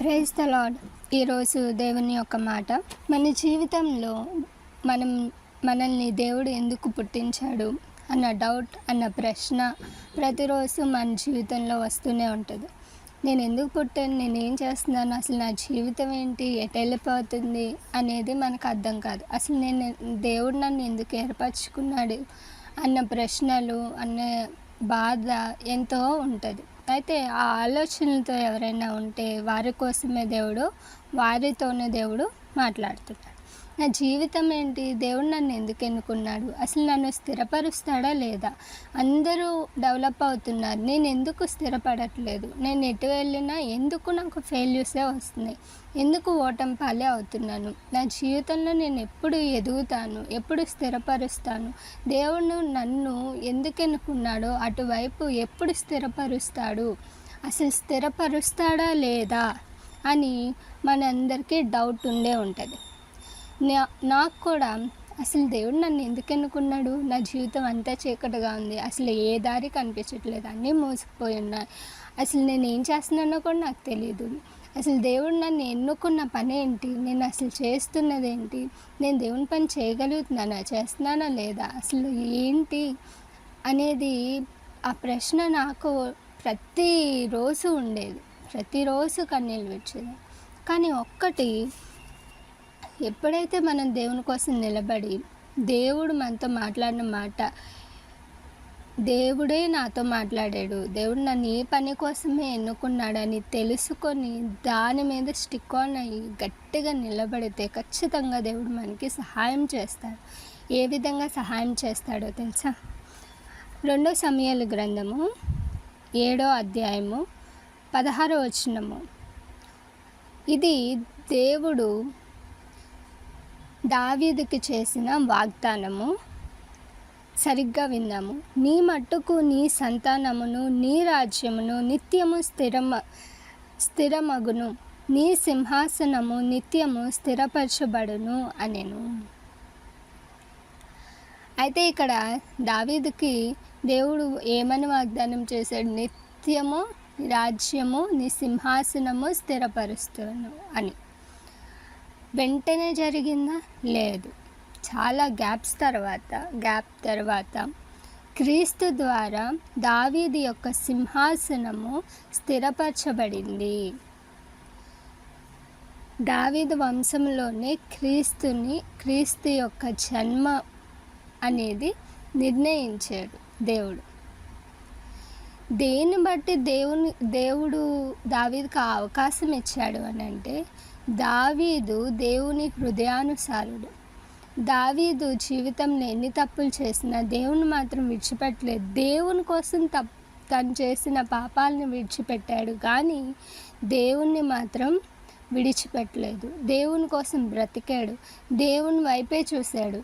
Praise the lord. ఈరోజు దేవుని యొక్క మాట, మన జీవితంలో మనల్ని దేవుడు ఎందుకు పుట్టించాడు అన్న డౌట్, అన్న ప్రశ్న ప్రతిరోజు మన జీవితంలో వస్తూనే ఉంటుంది. నేను ఎందుకు పుట్టాను, నేనేం చేస్తున్నాను, అసలు నా జీవితం ఏంటి, ఎటు వెళ్ళిపోతుంది అనేది మనకు అర్థం కాదు. అసలు దేవుడు నన్ను ఎందుకు ఏర్పరచుకున్నాడు అన్న ప్రశ్నలు, అన్న బాధ ఎంతో ఉంటుంది. అయితే ఆ ఆలోచనలతో ఎవరైనా ఉంటే వారి కోసమే వారితోనే దేవుడు మాట్లాడుతున్నాడు. నా జీవితం ఏంటి, దేవుడు నన్ను ఎందుకు ఎన్నుకున్నాడు, అసలు నన్ను స్థిరపరుస్తాడా లేదా, అందరూ డెవలప్ అవుతున్నారు, నేను ఎందుకు స్థిరపడట్లేదు, నేను ఎటు వెళ్ళినా ఎందుకు నాకు ఫెయిల్యూర్సే వస్తున్నాయి, ఎందుకు ఓటమి పాలే అవుతున్నాను, నా జీవితంలో నేను ఎప్పుడు ఎదుగుతాను, ఎప్పుడు స్థిరపరుస్తాను, దేవుడు నన్ను ఎందుకు ఎన్నుకున్నాడో అటువైపు ఎప్పుడు స్థిరపరుస్తాడు, అసలు స్థిరపరుస్తాడా లేదా అని మనందరికీ డౌట్ ఉండే ఉంటుంది. నాకు కూడా అసలు దేవుడు నన్ను ఎందుకు ఎన్నుకున్నాడు, నా జీవితం అంతా చీకటిగా ఉంది, అసలు ఏ దారి కనిపించట్లేదు, అన్నీ మోసుకుపోయి ఉన్నాయి, అసలు నేను ఏం చేస్తున్నానో కూడా నాకు తెలియదు, అసలు దేవుడు నన్ను ఎన్నుకున్న పని ఏంటి, నేను అసలు చేస్తున్నది ఏంటి, నేను దేవుని పని చేయగలుగుతున్నానా, చేస్తున్నానా లేదా, అసలు ఏంటి అనేది ఆ ప్రశ్న నాకు ప్రతిరోజు ఉండేది. ప్రతిరోజు కన్నీళ్ళు విడిచేది. కానీ ఒక్కటి, ఎప్పుడైతే మనం దేవుని కోసం నిలబడి దేవుడు మనతో మాట్లాడిన మాట, దేవుడే నాతో మాట్లాడాడు, దేవుడు నన్ను ఈ పని కోసమే ఎన్నుకున్నాడని తెలుసుకొని దాని మీద స్టిక్ ఆన్ అయ్యి గట్టిగా నిలబడితే ఖచ్చితంగా దేవుడు మనకి సహాయం చేస్తాడు. ఏ విధంగా సహాయం చేస్తాడో తెలుసా? 2 సమూయేలు గ్రంథము 7వ అధ్యాయము 16వ వచనము. ఇది దేవుడు దావీదుకి చేసిన వాగ్దానము. సరిగ్గా విన్నాము. నీ మట్టుకు నీ సంతానమును నీ రాజ్యమును నిత్యము స్థిరమగును, నీ సింహాసనము నిత్యము స్థిరపరచబడును అనెను. అయితే ఇక్కడ దావీదుకి దేవుడు ఏమని వాగ్దానం చేశాడు? నిత్యము రాజ్యము నీ సింహాసనము స్థిరపరుస్తాను అని. వెంటనే జరిగిందా? లేదు. చాలా గ్యాప్ తర్వాత క్రీస్తు ద్వారా దావీదు యొక్క సింహాసనము స్థిరపరచబడింది. దావీదు వంశంలోనే క్రీస్తు యొక్క జన్మ అనేది నిర్ణయించాడు దేవుడు. దేన్ని బట్టి దేవుడు దావీదుకు అవకాశం ఇచ్చాడు అని అంటే, దావీదు దేవుని హృదయానుసారుడు. దావీదు జీవితంలో ఎన్ని తప్పులు చేసినా దేవుని మాత్రం విడిచిపెట్టలేదు. దేవుని కోసం తను చేసిన పాపాలను విడిచిపెట్టాడు, కానీ దేవుణ్ణి మాత్రం విడిచిపెట్టలేదు. దేవుని కోసం బ్రతికాడు, దేవుని వైపే చూశాడు.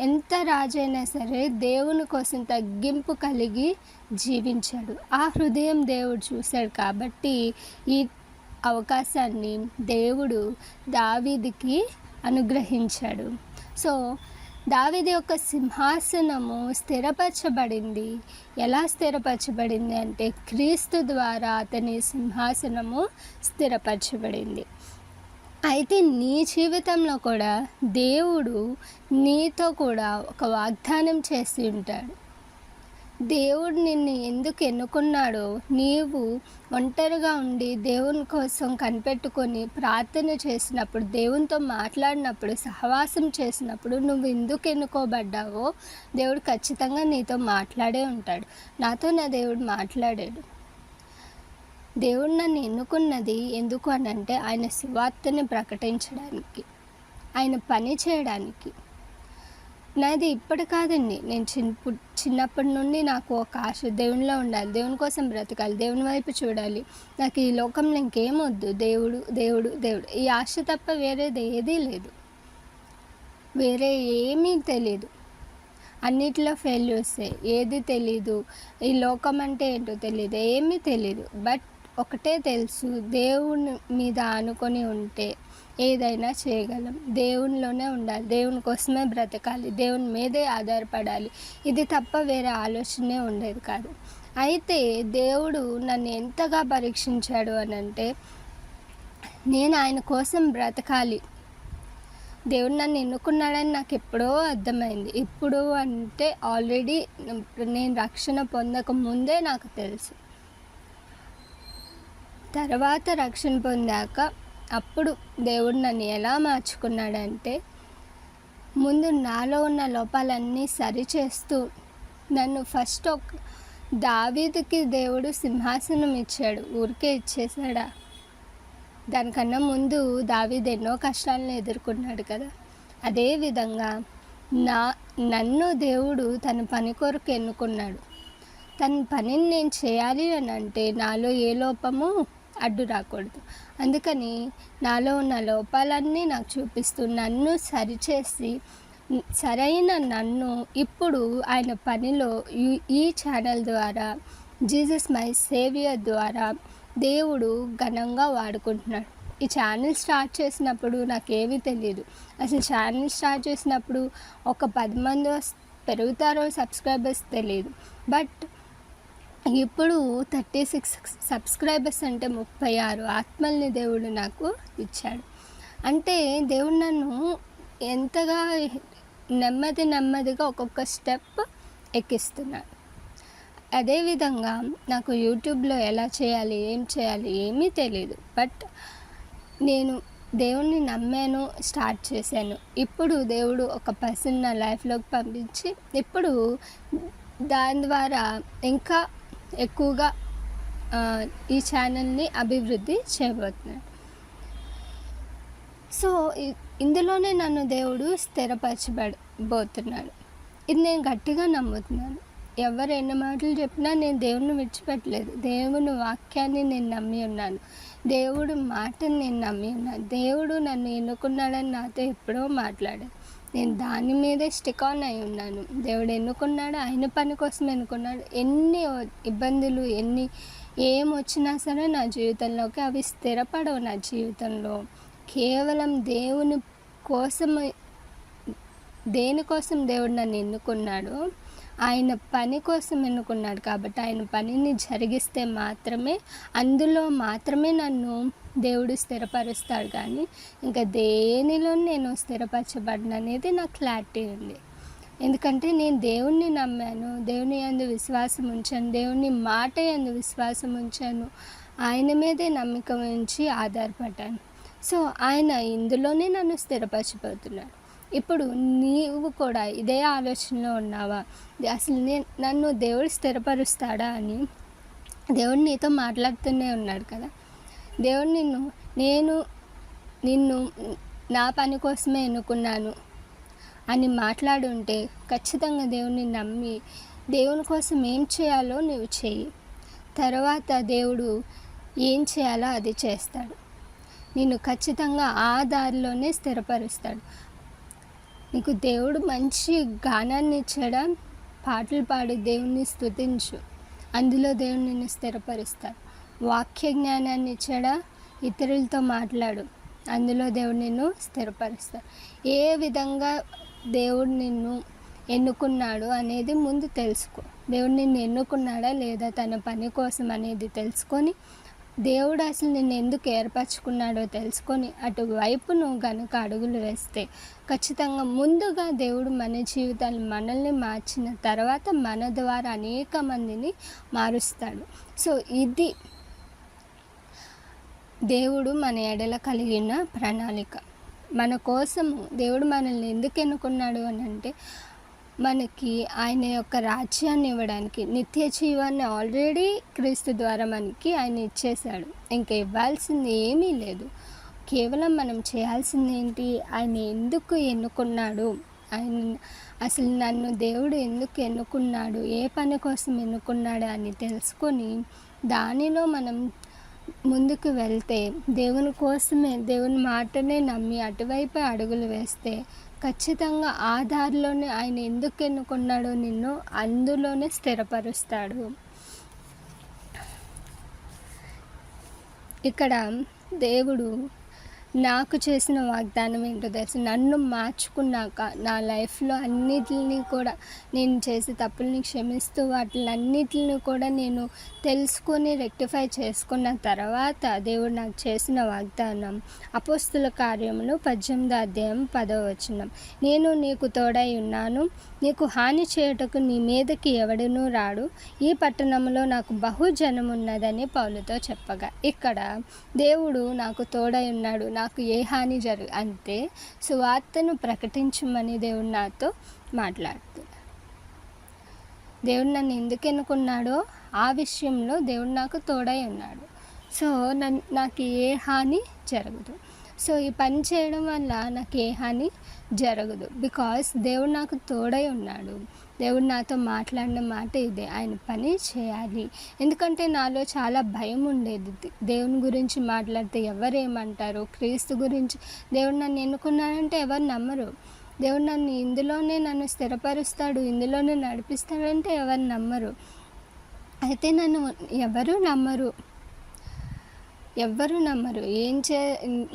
ఎంత రాజైనా సరే దేవుని కోసం తగ్గింపు కలిగి జీవించాడు. ఆ హృదయం దేవుడు చూశాడు కాబట్టి ఈ అవకాశాన్ని దేవుడు దావీదుకి అనుగ్రహించాడు. సో దావీదు యొక్క సింహాసనము స్థిరపరచబడింది. ఎలా స్థిరపరచబడింది అంటే, క్రీస్తు ద్వారా అతని సింహాసనము స్థిరపరచబడింది. అయితే నీ జీవితంలో కూడా దేవుడు నీతో కూడా ఒక వాగ్దానం చేసి ఉంటాడు. దేవుడు నిన్ను ఎందుకు ఎన్నుకున్నాడో, నీవు ఒంటరిగా ఉండి దేవుని కోసం కనిపెట్టుకొని ప్రార్థన చేసినప్పుడు, దేవునితో మాట్లాడినప్పుడు, సహవాసం చేసినప్పుడు నువ్వు ఎందుకు ఎన్నుకోబడ్డావో దేవుడు ఖచ్చితంగా నీతో మాట్లాడే ఉంటాడు. నాతో నా దేవుడు మాట్లాడాడు. దేవుడు నన్ను ఎన్నుకున్నది ఎందుకు అని అంటే, ఆయన సువార్తని ప్రకటించడానికి, ఆయన పని చేయడానికి. నాది ఇప్పటి కాదండి, నేను చిన్నప్పటి నుండి నాకు ఒక ఆశ, దేవునిలో ఉండాలి, దేవుని కోసం బ్రతకాలి, దేవుని వైపు చూడాలి, నాకు ఈ లోకంలో ఇంకేమొద్దు, దేవుడు దేవుడు దేవుడు, ఈ ఆశ తప్ప వేరేది ఏదీ లేదు, వేరే ఏమీ తెలీదు, అన్నిటిలో ఫెయిల్యూర్సే, ఏది తెలీదు, ఈ లోకం అంటే ఏంటో తెలీదు, ఏమీ తెలీదు. బట్ ఒకటే తెలుసు, దేవుని మీద ఆనుకొని ఉంటే ఏదైనా చేయగలం, దేవునిలోనే ఉండాలి, దేవుని కోసమే బ్రతకాలి, దేవుని మీదే ఆధారపడాలి, ఇది తప్ప వేరే ఆలోచనే ఉండేది కాదు. అయితే దేవుడు నన్ను ఎంతగా పరీక్షించాడు అని అంటే, నేను ఆయన కోసం బ్రతకాలి. దేవుడు నన్ను ఎన్నుకున్నాడని నాకు ఎప్పుడో అర్థమైంది. ఇప్పుడు అంటే ఆల్రెడీ నేను రక్షణ పొందక ముందే నాకు తెలుసు. తర్వాత రక్షణ పొందాక అప్పుడు దేవుడు నన్ను ఎలా మార్చుకున్నాడంటే, ముందు నాలో ఉన్న లోపాలన్నీ సరిచేస్తూ నన్ను ఫస్ట్ దావీదుకి దేవుడు సింహాసనం ఇచ్చాడు. ఊరికే ఇచ్చేసాడా? దానికన్నా ముందు దావీదు ఎన్నో కష్టాలను ఎదుర్కొన్నాడు కదా. అదేవిధంగా నన్ను దేవుడు తన పని కొరకు ఎన్నుకున్నాడు. తన పనిని నేను చేయాలి అని అంటే నాలో ఏ లోపము అడ్డు రాకూడదు. అందుకని నాలో ఉన్న లోపాలన్నీ నాకు చూపిస్తూ నన్ను సరిచేసి సరైన నన్ను ఇప్పుడు ఆయన పనిలో ఈ ఛానల్ ద్వారా జీసస్ మై సేవియర్ ద్వారా దేవుడు ఘనంగా వాడుకుంటున్నాడు. ఈ ఛానల్ స్టార్ట్ చేసినప్పుడు నాకేమీ తెలియదు. అసలు ఛానల్ స్టార్ట్ చేసినప్పుడు ఒక 10 మంది పెరుగుతారో సబ్స్క్రైబర్స్ తెలియదు. బట్ ఇప్పుడు 36 సబ్స్క్రైబర్స్ అంటే 36 ఆత్మల్ని దేవుడు నాకు ఇచ్చాడు. అంటే దేవుడు నన్ను ఎంతగా నెమ్మదిగా ఒక్కొక్క స్టెప్ ఎక్కిస్తున్నాడు. అదేవిధంగా నాకు యూట్యూబ్లో ఎలా చేయాలి, ఏం చేయాలి ఏమీ తెలియదు. బట్ నేను దేవుణ్ణి నమ్మాను, స్టార్ట్ చేశాను. ఇప్పుడు దేవుడు ఒక పర్సన్ నా లైఫ్లోకి పంపించి ఇప్పుడు దాని ద్వారా ఇంకా ఎక్కువగా ఈ ఛానల్ని అభివృద్ధి చేయబోతున్నాడు. సో ఇందులోనే నన్ను దేవుడు స్థిరపరచబోతున్నాడు. ఇది నేను గట్టిగా నమ్ముతున్నాను. ఎవరు ఎన్ని మాటలు చెప్పినా నేను దేవుడిని విడిచిపెట్టలేదు. దేవుని వాక్యాన్ని నేను నమ్మి ఉన్నాను. దేవుడు మాటని నేను నమ్మి ఉన్నాను. దేవుడు నన్ను ఎన్నుకున్నాడని నాతో ఎప్పుడో మాట్లాడాడు. నేను దాని మీదే స్టిక్ ఆన్ అయి ఉన్నాను. దేవుడు ఎన్నుకున్నాడు, ఆయన పని కోసం ఎన్నుకున్నాడు. ఎన్ని ఇబ్బందులు ఏమొచ్చినా సరే నా జీవితంలోకి అవి స్థిరపడవు. నా జీవితంలో కేవలం దేవుని కోసం, దేనికోసం దేవుడు నన్ను ఎన్నుకున్నాడు, ఆయన పని కోసం ఎన్నుకున్నాడు. కాబట్టి ఆయన పనిని జరిగిస్తే మాత్రమే, అందులో మాత్రమే నన్ను దేవుడు స్థిరపరుస్తాడు. కానీ ఇంకా దేనిలో నేను స్థిరపరచబడిన అనేది నాకు క్లారిటీ ఉంది. ఎందుకంటే నేను దేవుణ్ణి నమ్మాను, దేవుని యందు విశ్వాసం ఉంచాను, దేవుని మాట యందు విశ్వాసం ఉంచాను, ఆయన మీదే నమ్మకం ఉంచి ఆధారపడ్డాను. సో ఆయన ఇందులోనే నన్ను స్థిరపరచిపోతున్నాడు. ఇప్పుడు నీవు కూడా ఇదే ఆలోచనలో ఉన్నావా? అసలు నన్ను దేవుడు స్థిరపరుస్తాడా అని దేవుడు నీతో మాట్లాడుతూనే ఉన్నాడు కదా. దేవుడు నిన్ను నా పని కోసమే ఎన్నుకున్నాను అని మాట్లాడుంటే ఖచ్చితంగా దేవుని నమ్మి దేవుని కోసం ఏం చేయాలో నువ్వు చెయ్యి. తర్వాత దేవుడు ఏం చేయాలో అది చేస్తాడు. నిన్ను ఖచ్చితంగా ఆ దారిలోనే స్థిరపరుస్తాడు. నీకు దేవుడు మంచి గానాన్ని ఇచ్చాడా? పాటలు పాడి దేవుణ్ణి స్తుతించు, అందులో దేవుడు నిన్ను స్థిరపరుస్తాడు. వాక్య జ్ఞానాన్ని ఇచ్చాడా? ఇతరులతో మాట్లాడు, అందులో దేవుడు నిన్ను స్థిరపరుస్తాడు. ఏ విధంగా దేవుడు నిన్ను ఎన్నుకున్నాడు అనేది ముందు తెలుసుకో. దేవుడు నిన్ను ఎన్నుకున్నాడా లేదా తన పని కోసం అనేది తెలుసుకొని, దేవుడు అసలు నిన్ను ఎందుకు ఏర్పరచుకున్నాడో తెలుసుకొని అటువైపు నువ్వు కనుక అడుగులు వేస్తే ఖచ్చితంగా ముందుగా దేవుడు మన జీవితాలు మనల్ని మార్చిన తర్వాత మన ద్వారా అనేక మందిని మారుస్తాడు. సో ఇది దేవుడు మన ఎడల కలిగిన ప్రణాళిక. మన కోసము దేవుడు మనల్ని ఎందుకు ఎన్నుకున్నాడు అని అంటే, మనకి ఆయన యొక్క రాజ్యాన్ని ఇవ్వడానికి, నిత్య జీవాన్ని ఆల్రెడీ క్రీస్తు ద్వారా మనకి ఆయన ఇచ్చేశాడు. ఇంకా ఇవ్వాల్సింది ఏమీ లేదు. కేవలం మనం చేయాల్సింది ఏంటి? ఆయన ఎందుకు ఎన్నుకున్నాడు, ఆయన అసలు నన్ను దేవుడు ఎందుకు ఎన్నుకున్నాడు, ఏ పని కోసం ఎన్నుకున్నాడు అని తెలుసుకొని దానిలో మనం ముందుకు వెళ్తే, దేవుని కోసమే దేవుని మాటనే నమ్మి అటువైపే అడుగులు వేస్తే ఖచ్చితంగా ఆ దారిలోనే ఆయన ఎందుకు ఎన్నుకున్నాడో నిన్ను అందులోనే స్థిరపరుస్తాడు. ఇక్కడ దేవుడు నాకు చేసిన వాగ్దానం ఏంటో తెలుసు. నన్ను మార్చుకున్నాక నా లైఫ్‌లో అన్నిటిని కూడా నేను చేసే తప్పుల్ని క్షమిస్తూ వాటిలన్నిటిని కూడా నేను తెలుసుకొని రెక్టిఫై చేసుకున్న తర్వాత దేవుడు నాకు చేసిన వాగ్దానం అపోస్తుల కార్యములు 18వ అధ్యాయం 10వ వచనం. నేను నీకు తోడై ఉన్నాను, నీకు హాని చేయుటకు నీ మీదకి ఎవడునూ రాడు, ఈ పట్టణంలో నాకు బహుజనమున్నదని పౌలుతో చెప్పగా, ఇక్కడ దేవుడు నాకు తోడై ఉన్నాడు, నాకు ఏ హాని అంటే సువార్తను ప్రకటించమని దేవుడు నాతో మాట్లాడుతున్నాడు. దేవుడు నన్ను ఎందుకు ఎన్నుకున్నాడో ఆ విషయంలో దేవుడు నాకు తోడై ఉన్నాడు. సో నాకు ఏ హాని జరగదు. సో ఈ పని చేయడం వల్ల నాకు ఏ హాని జరగదు. బికాస్ దేవుడు నాకు తోడై ఉన్నాడు. దేవుడు నాతో మాట్లాడిన మాట ఇదే, ఆయన పని చేయాలి. ఎందుకంటే నాలో చాలా భయం ఉండేది. దేవుని గురించి మాట్లాడితే ఎవరేమంటారు, క్రీస్తు గురించి దేవుడు నన్ను ఎన్నుకున్నాడంటే ఎవరు నమ్మరు. దేవుడు నన్ను స్థిరపరుస్తాడు, ఇందులోనే నడిపిస్తాడంటే ఎవరు నమ్మరు. అయితే నన్ను ఎవరు నమ్మరు.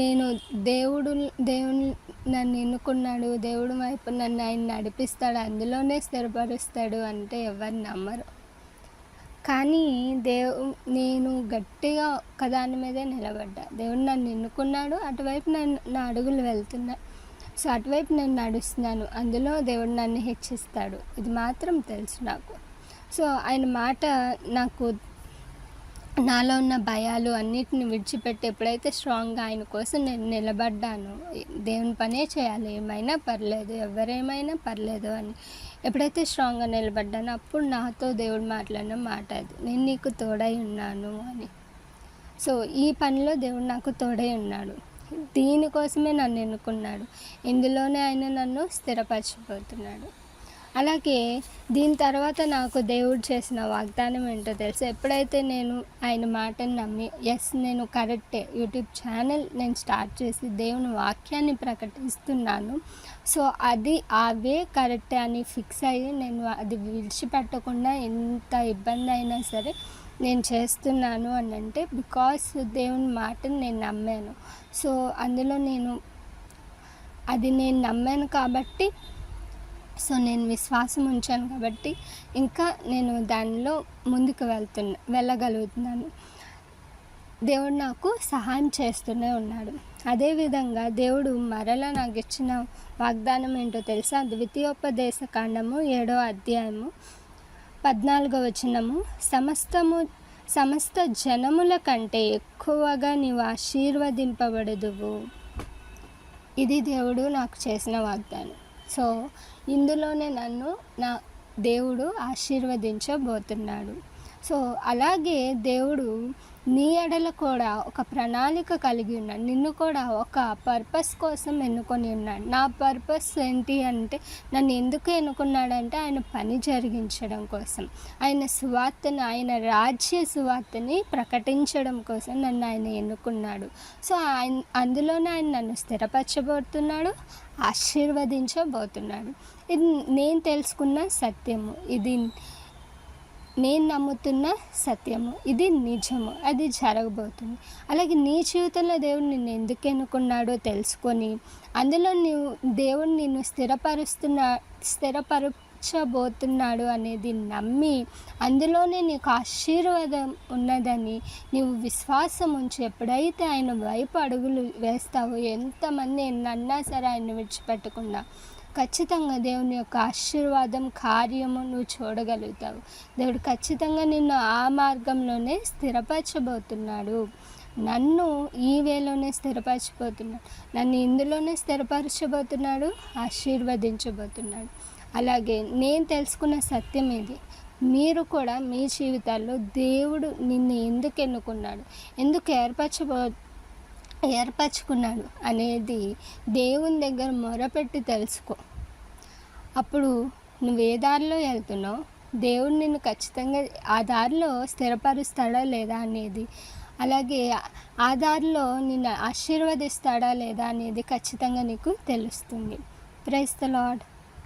నేను దేవుని నన్ను ఎన్నుకున్నాడు, దేవుడు వైపు నన్ను ఆయన నడిపిస్తాడు, అందులోనే స్థిరపరుస్తాడు అంటే ఎవరు నమ్మరు. కానీ నేను గట్టిగా ఒకదాని మీదే నిలబడ్డా. దేవుడు నన్ను ఎన్నుకున్నాడు, అటువైపు నా అడుగులు వెళ్తున్నాయి. సో అటువైపు నేను నడుస్తున్నాను, అందులో దేవుడు నన్ను హెచ్చిస్తాడు. ఇది మాత్రం తెలుసు నాకు. సో ఆయన మాట నాలో ఉన్న భయాలు అన్నిటిని విడిచిపెట్టి ఎప్పుడైతే స్ట్రాంగ్గా ఆయన కోసం నేను నిలబడ్డానో, దేవుని పనే చేయాలి, ఏమైనా పర్లేదు, ఎవరేమైనా పర్లేదు అని ఎప్పుడైతే స్ట్రాంగ్గా నిలబడ్డానో అప్పుడు నాతో దేవుడు మాట్లాడిన మాట అది, నేను నీకు తోడై ఉన్నాను అని. సో ఈ పనిలో దేవుడు నాకు తోడై ఉన్నాడు. దీనికోసమే నన్ను ఎన్నుకున్నాడు. ఇందులోనే ఆయన నన్ను స్థిరపరచిపోతున్నాడు. అలాగే దీని తర్వాత నాకు దేవుడు చేసిన వాగ్దానం ఏంటో తెలుసు. ఎప్పుడైతే నేను ఆయన మాటను నమ్మి నేను కరెక్టే యూట్యూబ్ ఛానల్ నేను స్టార్ట్ చేసి దేవుని వాక్యాన్ని ప్రకటిస్తున్నాను, సో అది అవే కరెక్టే అని ఫిక్స్ అయ్యి నేను అది విడిచిపెట్టకుండా ఎంత ఇబ్బంది అయినా సరే నేను చేస్తున్నాను అని అంటే బికాస్ దేవుని మాటను నేను నమ్మాను. సో అందులో నేను నమ్మాను కాబట్టి, సో నేను విశ్వాసం ఉంచాను కాబట్టి ఇంకా నేను దానిలో ముందుకు వెళ్ళగలుగుతున్నాను. దేవుడు నాకు సహాయం చేస్తూనే ఉన్నాడు. అదేవిధంగా దేవుడు మరలా నాకు ఇచ్చిన వాగ్దానం ఏంటో తెలుసా? ద్వితీయోపదేశ కాండము 7వ అధ్యాయము 14వ వచనము, సమస్త జనముల కంటే ఎక్కువగా నీవు ఆశీర్వదింపబడదువు. ఇది దేవుడు నాకు చేసిన వాగ్దానం. సో ఇందులోనే నన్ను నా దేవుడు ఆశీర్వదించబోతున్నాడు. సో అలాగే దేవుడు నీ ఎడల కూడా ఒక ప్రణాళిక కలిగి ఉన్నాడు. నిన్ను కూడా ఒక పర్పస్ కోసం ఎన్నుకొని ఉన్నాడు. నా పర్పస్ ఏంటి అంటే, నన్ను ఎందుకు ఎన్నుకున్నాడంటే ఆయన పని జరిగించడం కోసం, ఆయన రాజ్య సువార్తని ప్రకటించడం కోసం నన్ను ఆయన ఎన్నుకున్నాడు. సో అందులోనే ఆయన నన్ను స్థిరపరచబోతున్నాడు, ఆశీర్వదించబోతున్నాడు. ఇది నేను తెలుసుకున్న సత్యము, ఇది నేను నమ్ముతున్న సత్యము, ఇది నిజము, అది జరగబోతుంది. అలాగే నీ జీవితంలో దేవుడు నిన్ను ఎందుకు ఎన్నుకున్నాడో తెలుసుకొని అందులో దేవుడు నిన్ను స్థిరపరచబోతున్నాడు అనేది నమ్మి అందులోనే నీకు ఆశీర్వాదం ఉన్నదని నీవు విశ్వాసం ఉంచి ఎప్పుడైతే ఆయన వైపు అడుగులు వేస్తావో, ఎంతమంది ఎన్నన్నా సరే ఆయన విడిచిపెట్టకుండా ఖచ్చితంగా దేవుని యొక్క ఆశీర్వాదం కార్యము నువ్వు చూడగలుగుతావు. దేవుడు ఖచ్చితంగా నిన్ను ఆ మార్గంలోనే స్థిరపరచబోతున్నాడు. నన్ను ఈ వేలోనే స్థిరపరచబోతున్నాడు, నన్ను ఇందులోనే స్థిరపరచబోతున్నాడు, ఆశీర్వదించబోతున్నాడు. అలాగే నేను తెలుసుకున్న సత్యం ఇది. మీరు కూడా మీ జీవితాల్లో దేవుడు నిన్ను ఎందుకు ఎన్నుకున్నాడు, ఎందుకు ఏర్పరచుకున్నాడు అనేది దేవుని దగ్గర మొరపెట్టి తెలుసుకో. అప్పుడు నువ్వు ఏ దారిలో వెళ్తున్నావు, దేవుడు నిన్ను ఖచ్చితంగా ఆ దారిలో స్థిరపరుస్తాడా లేదా అనేది, అలాగే ఆ దారిలో నిన్ను ఆశీర్వదిస్తాడా లేదా అనేది ఖచ్చితంగా నీకు తెలుస్తుంది. Praise the lord.